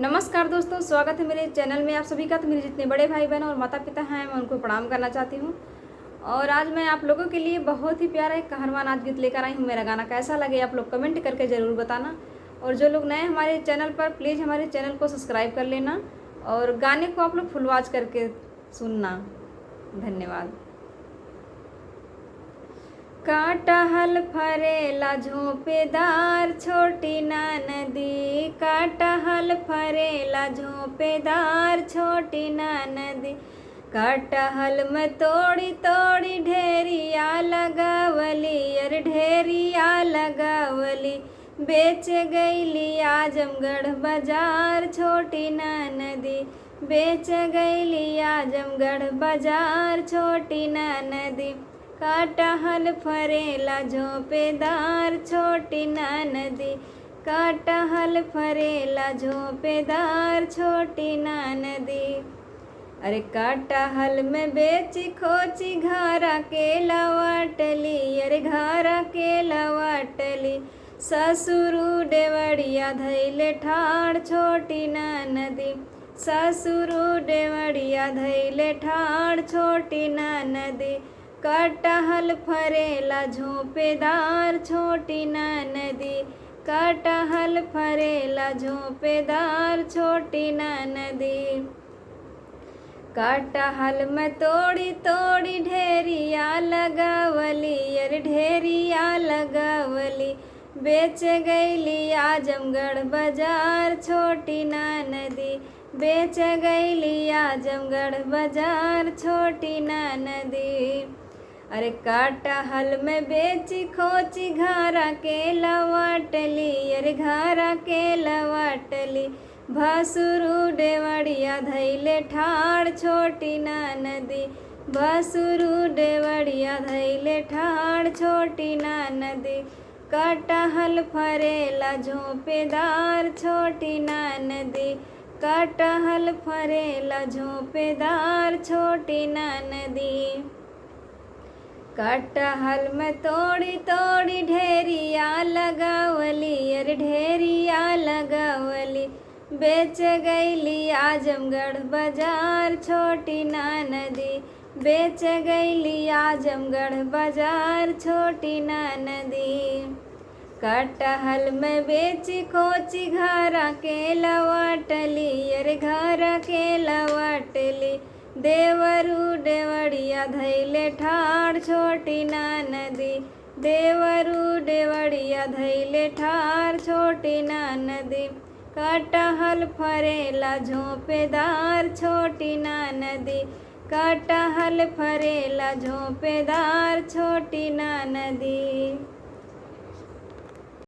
नमस्कार दोस्तों, स्वागत है मेरे चैनल में आप सभी का। तो मेरे जितने बड़े भाई बहन और माता पिता हैं मैं उनको प्रणाम करना चाहती हूँ। और आज मैं आप लोगों के लिए बहुत ही प्यारा एक कहरवा नाच गीत लेकर आई हूँ। मेरा गाना कैसा लगे आप लोग कमेंट करके ज़रूर बताना। और जो लोग नए हमारे चैनल पर, प्लीज़ हमारे चैनल को सब्सक्राइब कर लेना और गाने को आप लोग फुल वॉच करके सुनना। धन्यवाद। काटहल फरेला झोंपेदार छोटी ना नदी, काटहल फरेला झोंपेदार छोटी ना नदी। कटहल में तोड़ी तोड़ी ढेरिया लगावली, अरे ढेरिया लगावली। बेच गईली आजमगढ़ बाजार छोटी ना नदी, बेच गईली आजमगढ़ बाजार छोटी ना नदी। काटहल फरेला झोंपेदार छोटी ना नदी, काटहल फरेला झोंपेदार छोटी ना नदी। अरे काटहल में बेची खोची घरा के लवाटली, अरे घरा के लवाटली। ससुरु डेवड़िया धैले ठाड़ छोटी ना नदी, ससुरु डेवड़िया धैले ठाड़ छोटी ना नदी। कटहल फरेला झोंपेदार छोटी ना नदी, कटहल फरेला झोंपेदार छोटी ना नदी। कटहल में तोड़ी तोड़ी ढेरिया लगावली, अरे ढेरिया लगावली। बेच गईली आजमगढ़ बाजार छोटी ना नदी, बेच गईली आजमगढ़ बाजार छोटी ना नदी। अरे काटहल में बेची खोची घरा के लवाटली, अरे घरा के लवाटली। भसुरु डेवड़िया धैले ठाड़ छोटी ना नदी, भसुरु डेवड़िया धैले ठाड़ छोटी ना नदी। कटहल फरेला झोंपेदार छोटी ना नदी, कटहल फरेला झोंपेदार छोटी ना नदी। कटहल में तोड़ी तोड़ी ढेरिया लगावली, अरे ढेरिया लगावली। बेच गईली आजमगढ़ बाजार छोटी ना नदी, बेच गईली आजमगढ़ बाजार छोटी ना नदी। कटहल में बेची खोची घरा के लवाटली, अरे घरा के लवाटली। देवरू डेवड़िया धैले ठाड़ छोटी ना नदी, देवरू डेवड़िया धैले ठाड़ छोटी ना नदी। कटहल फरेला झोंपेदार छोटी ना नदी, कटहल फरेला झोंपेदार छोटी ना नदी।